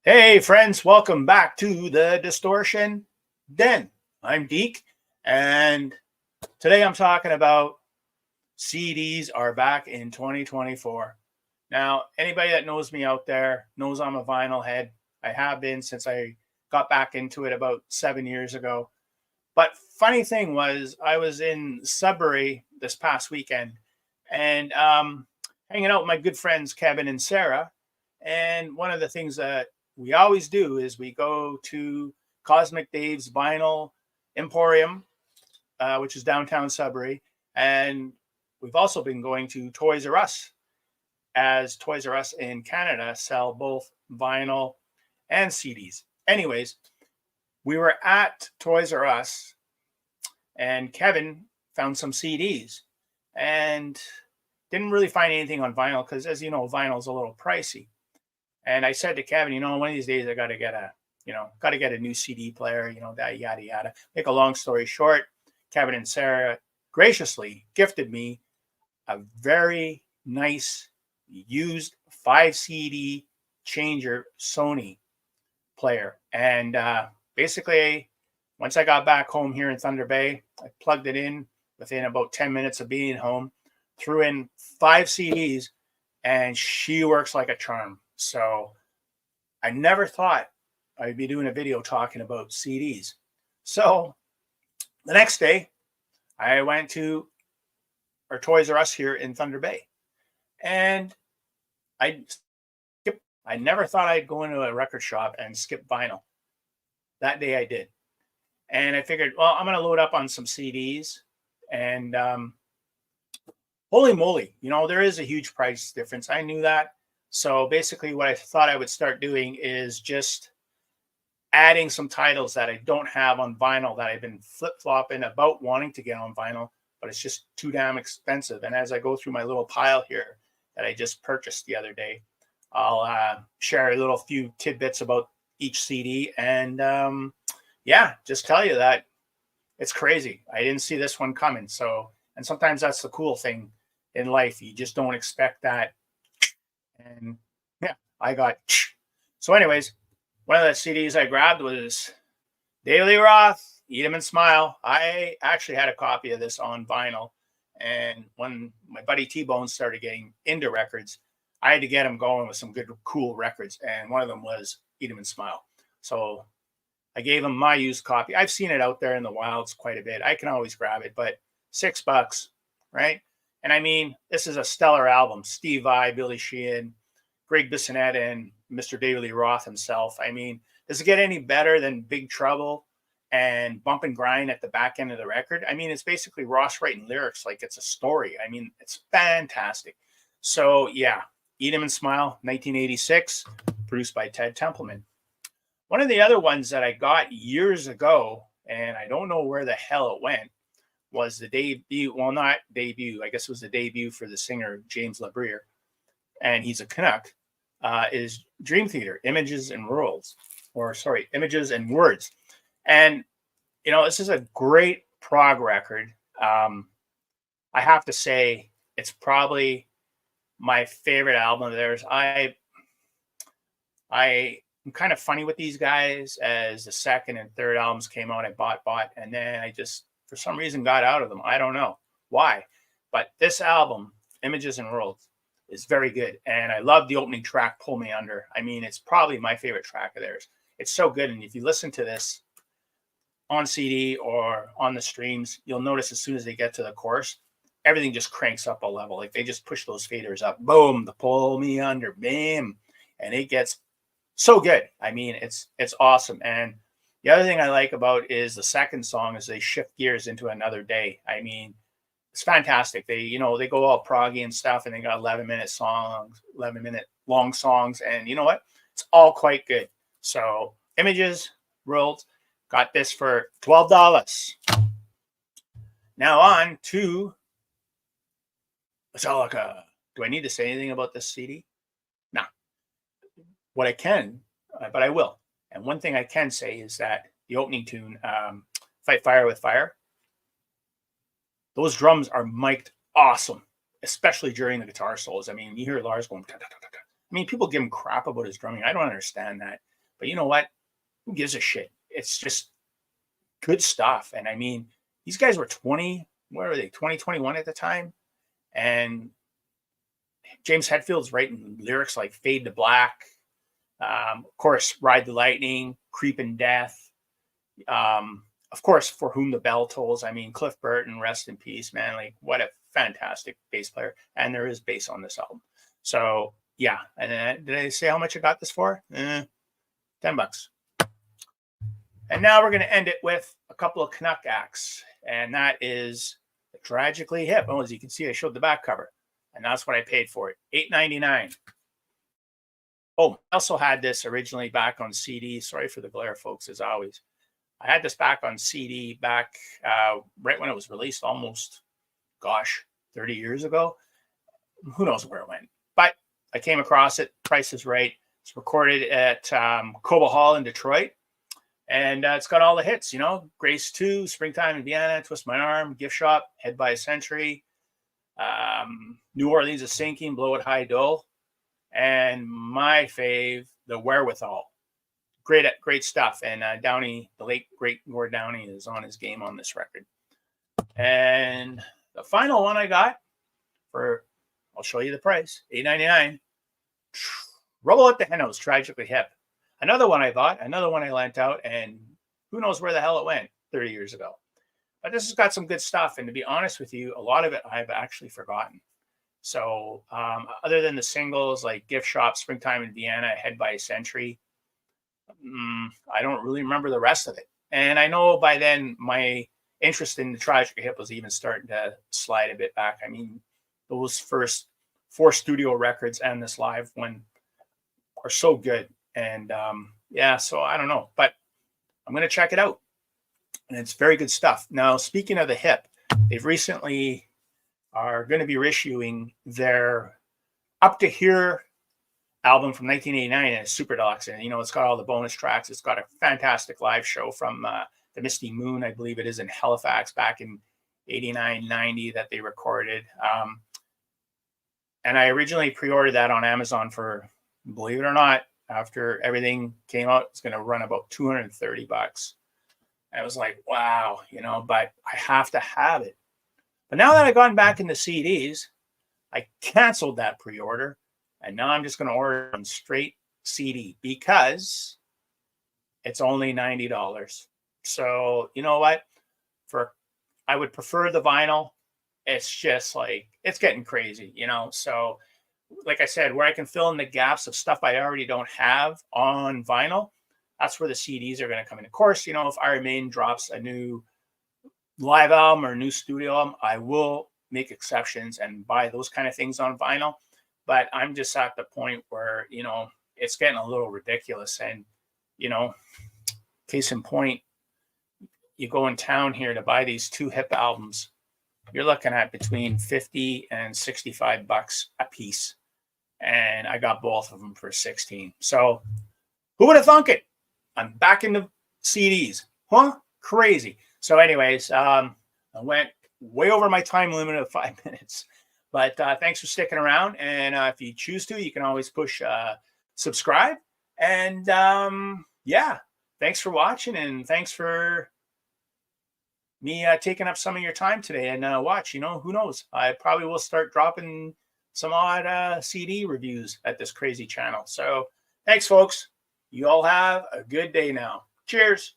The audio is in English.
Hey, friends, welcome back to the Distortion Den. I'm Deke, and today I'm talking about CDs are back in 2024. Now, anybody that knows me out there knows I'm a vinyl head. I have been since I got back into it about 7 years ago. But funny thing was, I was in Sudbury this past weekend and hanging out with my good friends Kevin and Sarah. And one of the things that we always do is we go to Cosmic Dave's Vinyl Emporium, which is downtown Sudbury. And we've also been going to Toys R Us, as Toys R Us in Canada sell both vinyl and CDs. Anyways, we were at Toys R Us and Kevin found some CDs and didn't really find anything on vinyl because, as you know, vinyl is a little pricey. And I said to Kevin, one of these days I got to get a new CD player, that yada yada. Make a long story short, Kevin and Sarah graciously gifted me a very nice used 5 CD changer Sony player. And basically, once I got back home here in Thunder Bay, I plugged it in within about 10 minutes of being home, threw in 5 CDs, and she works like a charm. So I never thought I'd be doing a video talking about CDs. So the next day, I went to our Toys R Us here in Thunder Bay. And I never thought I'd go into a record shop and skip vinyl. That day I did. And I figured, well, I'm going to load up on some CDs. And holy moly, there is a huge price difference. I knew that. So basically what I thought I would start doing is just adding some titles that I don't have on vinyl that I've been flip-flopping about wanting to get on vinyl, but it's just too damn expensive. And as I go through my little pile here that I just purchased the other day, I'll share a little few tidbits about each CD. And just tell you that it's crazy. I didn't see this one coming. So, and sometimes that's the cool thing in life. You just don't expect that. And yeah, I got. So anyways, one of the CDs I grabbed was Lee Roth, Eat 'Em and Smile. I actually had a copy of this on vinyl. And when my buddy T-Bone started getting into records, I had to get him going with some good, cool records. And one of them was Eat 'Em and Smile. So I gave him my used copy. I've seen it out there in the wilds quite a bit. I can always grab it, but $6, right? And I mean, this is a stellar album. Steve Vai, Billy Sheehan, Greg Bissonette, and Mr. Lee Roth himself. I mean, does it get any better than Big Trouble and Bump and Grind at the back end of the record? I mean, it's basically Ross writing lyrics like it's a story. I mean, it's fantastic. So yeah, Eat 'Em and Smile, 1986, produced by Ted Templeman. One of the other ones that I got years ago, and I don't know where the hell it went, was the debut. Well, not debut. I guess it was the debut for the singer James LaBriere, and he's a Canuck. Is Dream Theater, Images and Words. And this is a great prog record. I have to say it's probably my favorite album of theirs. I'm kind of funny with these guys. As the second and third albums came out, I bought, and then I just, for some reason, got out of them. I don't know why, but this album, Images and Worlds, is very good. And I love the opening track, Pull Me Under. I mean, it's probably my favorite track of theirs. It's so good. And if you listen to this on CD or on the streams, you'll notice as soon as they get to the chorus, everything just cranks up a level. Like they just push those faders up. Boom, the Pull Me Under, bam. And it gets so good. I mean, it's awesome. And the other thing I like about is the second song is they shift gears into Another Day. I mean, it's fantastic. They go all proggy and stuff, and they got 11-minute songs, 11-minute long songs. And you know what? It's all quite good. So Images, Worlds, got this for $12. Now on to Metallica. Do I need to say anything about this CD? No. What I can, but I will. And one thing I can say is that the opening tune, Fight Fire with Fire, those drums are mic'd awesome, especially during the guitar solos. I mean, you hear Lars going, ta, ta, ta, ta, ta. I mean, people give him crap about his drumming. I don't understand that. But you know what? Who gives a shit? It's just good stuff. And I mean, these guys were 20, what were they, 2021 at the time? And James Hetfield's writing lyrics like Fade to Black, of course, Ride the Lightning, Creep in Death, of course, For Whom the Bell Tolls. I mean, Cliff Burton, rest in peace, man. Like, what a fantastic bass player. And there is bass on this album. So, yeah. And then, did I say how much I got this for? $10. And now we're going to end it with a couple of Canuck acts. And that is Tragically Hip. Oh, as you can see, I showed the back cover. And that's what I paid for it, $8.99. Oh, I also had this originally back on CD. Sorry for the glare, folks, as always. I had this back on CD back right when it was released, almost, 30 years ago. Who knows where it went? But I came across it. Price is right. It's recorded at Cobo Hall in Detroit. And it's got all the hits, you know, Grace 2, Springtime in Vienna, Twist My Arm, Gift Shop, Head by a Century, New Orleans is Sinking, Blow It High Dole, and my fave, The Wherewithal. Great stuff. And Downey, the late great Gord Downey, is on his game on this record. And the final one I got for, I'll show you the price, $8.99. Rubble at the Henhouse, Tragically Hip. Another one I bought, another one I lent out, and who knows where the hell it went 30 years ago. But this has got some good stuff. And to be honest with you, a lot of it I've actually forgotten. So other than the singles like Gift Shop, Springtime in Vienna, Head by a Century, I don't really remember the rest of it. And I know by then my interest in the Tragically Hip was even starting to slide a bit back. I mean, those first 4 studio records and this live one are so good. And yeah, so I don't know, but I'm going to check it out. And it's very good stuff. Now, speaking of the Hip, they've recently are going to be reissuing their Up to Here album from 1989 and it's super deluxe. And, you know, it's got all the bonus tracks. It's got a fantastic live show from the Misty Moon, I believe it is, in Halifax back in 89, 90 that they recorded. And I originally pre-ordered that on Amazon for, believe it or not, after everything came out, it's going to run about $230. I was like, wow, you know, but I have to have it. But now that I've gone back into CDs, I canceled that pre-order. And now I'm just going to order on straight CD because it's only $90. So, you know what? I would prefer the vinyl. It's just like, it's getting crazy, you know? So, like I said, where I can fill in the gaps of stuff I already don't have on vinyl, that's where the CDs are going to come in. Of course, you know, if Iron Maiden drops a new live album or a new studio album, I will make exceptions and buy those kind of things on vinyl. But I'm just at the point where, you know, it's getting a little ridiculous. And, you know, case in point, you go in town here to buy these 2 Hip albums, you're looking at between $50 and $65 a piece. And I got both of them for 16. So who would have thunk it? I'm back into CDs. Huh? Crazy. So anyways, I went way over my time limit of 5 minutes. But thanks for sticking around. And if you choose to, you can always push subscribe. And yeah, thanks for watching. And thanks for me taking up some of your time today and watch. You know, who knows? I probably will start dropping some odd CD reviews at this crazy channel. So thanks, folks. You all have a good day now. Cheers.